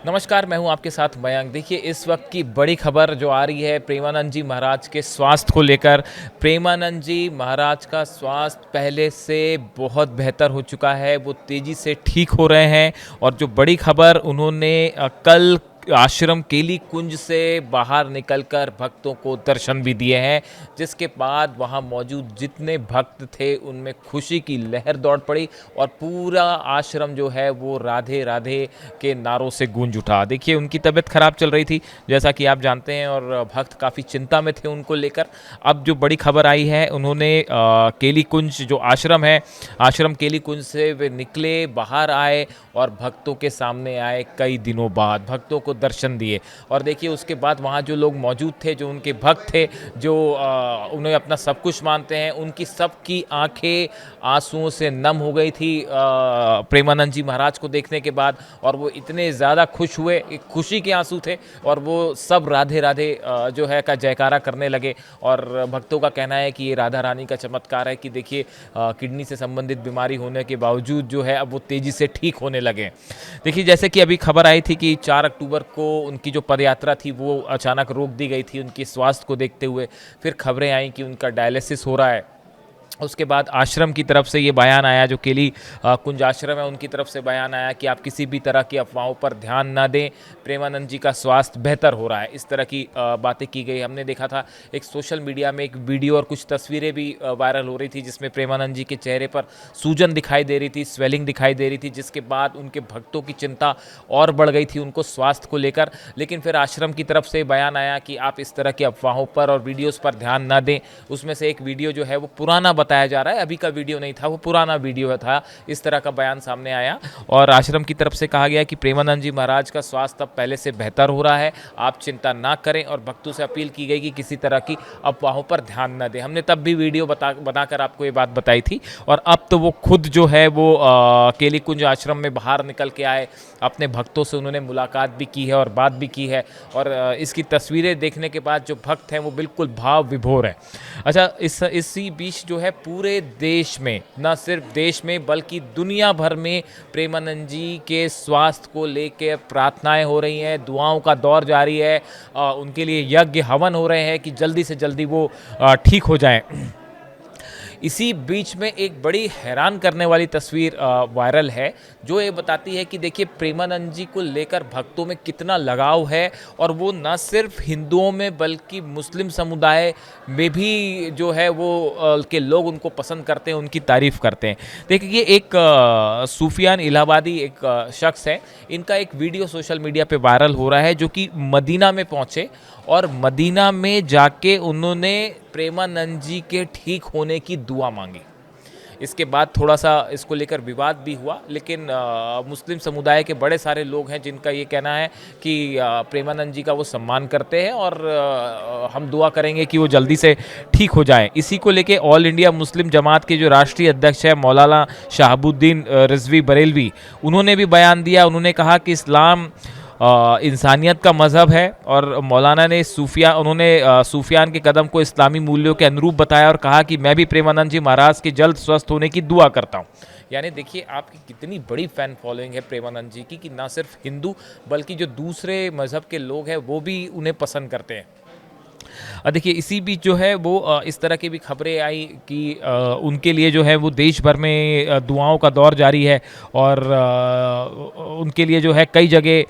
नमस्कार, मैं हूं आपके साथ मयंक। देखिए, इस वक्त की बड़ी खबर जो आ रही है प्रेमानंद जी महाराज के स्वास्थ्य को लेकर। प्रेमानंद जी महाराज का स्वास्थ्य पहले से बहुत बेहतर हो चुका है, वो तेज़ी से ठीक हो रहे हैं। और जो बड़ी खबर उन्होंने कल आश्रम केली कुंज से बाहर निकलकर भक्तों को दर्शन भी दिए हैं, जिसके बाद वहां मौजूद जितने भक्त थे उनमें खुशी की लहर दौड़ पड़ी और पूरा आश्रम जो है वो राधे राधे के नारों से गूंज उठा। देखिए, उनकी तबीयत खराब चल रही थी, जैसा कि आप जानते हैं, और भक्त काफ़ी चिंता में थे उनको लेकर। अब जो बड़ी खबर आई है, उन्होंने केली कुंज जो आश्रम है, आश्रम केली कुंज से वे निकले, बाहर आए और भक्तों के सामने आए। कई दिनों बाद भक्तों को दर्शन दिए। और देखिए, उसके बाद वहाँ जो लोग मौजूद थे, जो उनके भक्त थे, जो उन्हें अपना सब कुछ मानते हैं, उनकी सबकी आंखें आंसुओं से नम हो गई थी प्रेमानंद जी महाराज को देखने के बाद। और वो इतने ज़्यादा खुश हुए, एक खुशी के आंसू थे, और वो सब राधे राधे जो है का जयकारा करने लगे। और भक्तों का कहना है कि ये राधा रानी का चमत्कार है कि देखिए, किडनी से संबंधित बीमारी होने के बावजूद जो है अब वो तेज़ी से ठीक होने लगे। देखिए, जैसे कि अभी खबर आई थी कि 4 अक्टूबर को उनकी जो पदयात्रा थी वो अचानक रोक दी गई थी उनके स्वास्थ्य को देखते हुए। फिर खबरें आई कि उनका डायलिसिस हो रहा है। उसके बाद आश्रम की तरफ से ये बयान आया, जो केली कुंज आश्रम है उनकी तरफ से बयान आया कि आप किसी भी तरह की अफवाहों पर ध्यान ना दें, प्रेमानंद जी का स्वास्थ्य बेहतर हो रहा है। इस तरह की बातें की गई। हमने देखा था एक सोशल मीडिया में एक वीडियो और कुछ तस्वीरें भी वायरल हो रही थी, जिसमें प्रेमानंद जी के चेहरे पर सूजन दिखाई दे रही थी, स्वेलिंग दिखाई दे रही थी, जिसके बाद उनके भक्तों की चिंता और बढ़ गई थी उनको स्वास्थ्य को लेकर। लेकिन फिर आश्रम की तरफ से बयान आया कि आप इस तरह की अफवाहों पर और वीडियोज़ पर ध्यान ना दें। उसमें से एक वीडियो जो है वो पुराना बताया जा रहा है, अभी का वीडियो नहीं था, वो पुराना वीडियो था। इस तरह का बयान सामने आया और आश्रम की तरफ से कहा गया कि प्रेमानंद जी महाराज का स्वास्थ्य अब पहले से बेहतर हो रहा है, आप चिंता ना करें। और भक्तों से अपील की गई कि किसी तरह की अफवाहों पर ध्यान न दें। हमने तब भी वीडियो बनाकर आपको ये बात बताई थी। और अब तो वो खुद जो है वो केली कुंज आश्रम में बाहर निकल के आए, अपने भक्तों से उन्होंने मुलाकात भी की है और बात भी की है। और इसकी तस्वीरें देखने के बाद जो भक्त हैं वो बिल्कुल भाव विभोर हैं। अच्छा, इसी बीच जो है पूरे देश में, न सिर्फ देश में बल्कि दुनिया भर में प्रेमानंद जी के स्वास्थ्य को लेकर प्रार्थनाएं हो रही हैं, दुआओं का दौर जारी है। उनके लिए यज्ञ हवन हो रहे हैं कि जल्दी से जल्दी वो ठीक हो जाएं। इसी बीच में एक बड़ी हैरान करने वाली तस्वीर वायरल है, जो ये बताती है कि देखिए, प्रेमानंद जी को लेकर भक्तों में कितना लगाव है। और वो न सिर्फ हिंदुओं में बल्कि मुस्लिम समुदाय में भी जो है वो के लोग उनको पसंद करते हैं, उनकी तारीफ करते हैं। देखिए, एक सूफियान इलाहाबादी एक शख्स है, इनका एक वीडियो सोशल मीडिया पे वायरल हो रहा है, जो कि मदीना में पहुंचे और मदीना में जाके उन्होंने प्रेमानंद जी के ठीक होने की दुआ मांगी। इसके बाद थोड़ा सा इसको लेकर विवाद भी हुआ, लेकिन मुस्लिम समुदाय के बड़े सारे लोग हैं जिनका ये कहना है कि प्रेमानंद जी का वो सम्मान करते हैं और हम दुआ करेंगे कि वो जल्दी से ठीक हो जाएं। इसी को लेके ऑल इंडिया मुस्लिम जमात के जो राष्ट्रीय अध्यक्ष है मौलाना शहाबुद्दीन रिजवी बरेलवी, उन्होंने भी बयान दिया। उन्होंने कहा कि इस्लाम इंसानियत का मज़हब है और मौलाना ने सूफियान के कदम को इस्लामी मूल्यों के अनुरूप बताया और कहा कि मैं भी प्रेमानंद जी महाराज के जल्द स्वस्थ होने की दुआ करता हूँ। यानी देखिए, आपकी कितनी बड़ी फ़ैन फॉलोइंग है प्रेमानंद जी की, कि ना सिर्फ हिंदू बल्कि जो दूसरे मज़हब के लोग हैं वो भी उन्हें पसंद करते हैं। देखिए, इसी बीच जो है वो इस तरह की भी खबरें आई कि उनके लिए जो है वो देश भर में दुआओं का दौर जारी है। और उनके लिए जो है कई जगह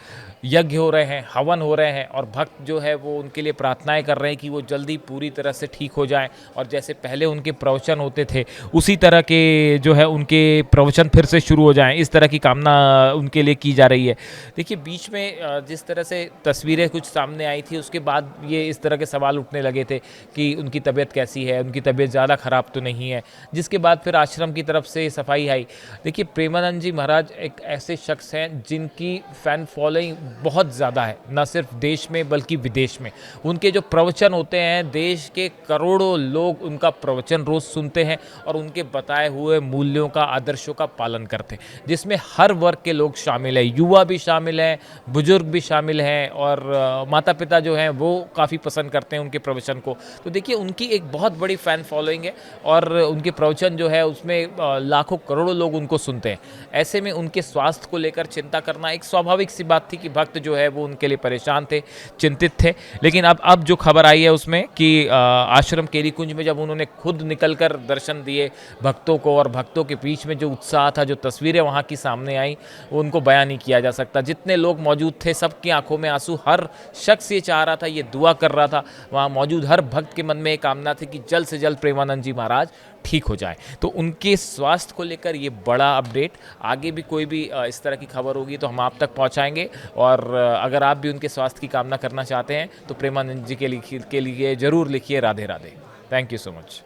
यज्ञ हो रहे हैं, हवन हो रहे हैं, और भक्त जो है वो उनके लिए प्रार्थनाएं कर रहे हैं कि वो जल्दी पूरी तरह से ठीक हो जाएं और जैसे पहले उनके प्रवचन होते थे उसी तरह के जो है उनके प्रवचन फिर से शुरू हो जाएं, इस तरह की कामना उनके लिए की जा रही है। देखिए, बीच में जिस तरह से तस्वीरें कुछ सामने आई थी, उसके बाद ये इस तरह के सवाल उठने लगे थे कि उनकी तबीयत कैसी है, उनकी तबीयत ज़्यादा ख़राब तो नहीं है, जिसके बाद फिर आश्रम की तरफ से सफाई आई। देखिए, प्रेमानंद जी महाराज एक ऐसे शख्स हैं जिनकी फ़ैन फॉलोइंग बहुत ज़्यादा है, न सिर्फ देश में बल्कि विदेश में। उनके जो प्रवचन होते हैं, देश के करोड़ों लोग उनका प्रवचन रोज़ सुनते हैं और उनके बताए हुए मूल्यों का, आदर्शों का पालन करते हैं, जिसमें हर वर्ग के लोग शामिल हैं, युवा भी शामिल हैं, बुजुर्ग भी शामिल हैं, और माता पिता जो हैं वो काफ़ी पसंद करते हैं उनके प्रवचन को। तो देखिए, उनकी एक बहुत बड़ी फ़ैन फॉलोइंग है और उनके प्रवचन जो है उसमें लाखों करोड़ों लोग उनको सुनते हैं। ऐसे में उनके स्वास्थ्य को लेकर चिंता करना एक स्वाभाविक सी बात थी कि भक्त जो है वो उनके लिए परेशान थे, चिंतित थे। लेकिन अब जो खबर आई है उसमें कि आश्रम केली कुंज में जब उन्होंने खुद निकलकर दर्शन दिए भक्तों को, और भक्तों के बीच में जो उत्साह था, जो तस्वीरें वहाँ की सामने आई, वो उनको बयां नहीं किया जा सकता। जितने लोग मौजूद थे सबकी आंखों में आंसू, हर शख्स ये चाह रहा था, ये दुआ कर रहा था, वहाँ मौजूद हर भक्त के मन में एक कामना थी कि जल्द से जल्द प्रेमानंद जी महाराज ठीक हो जाए। तो उनके स्वास्थ्य को लेकर ये बड़ा अपडेट। आगे भी कोई भी इस तरह की खबर होगी तो हम आप तक पहुंचाएंगे, और अगर आप भी उनके स्वास्थ्य की कामना करना चाहते हैं तो प्रेमानंद जी के लिए ज़रूर लिखिए Radhe Radhe. Thank you so much.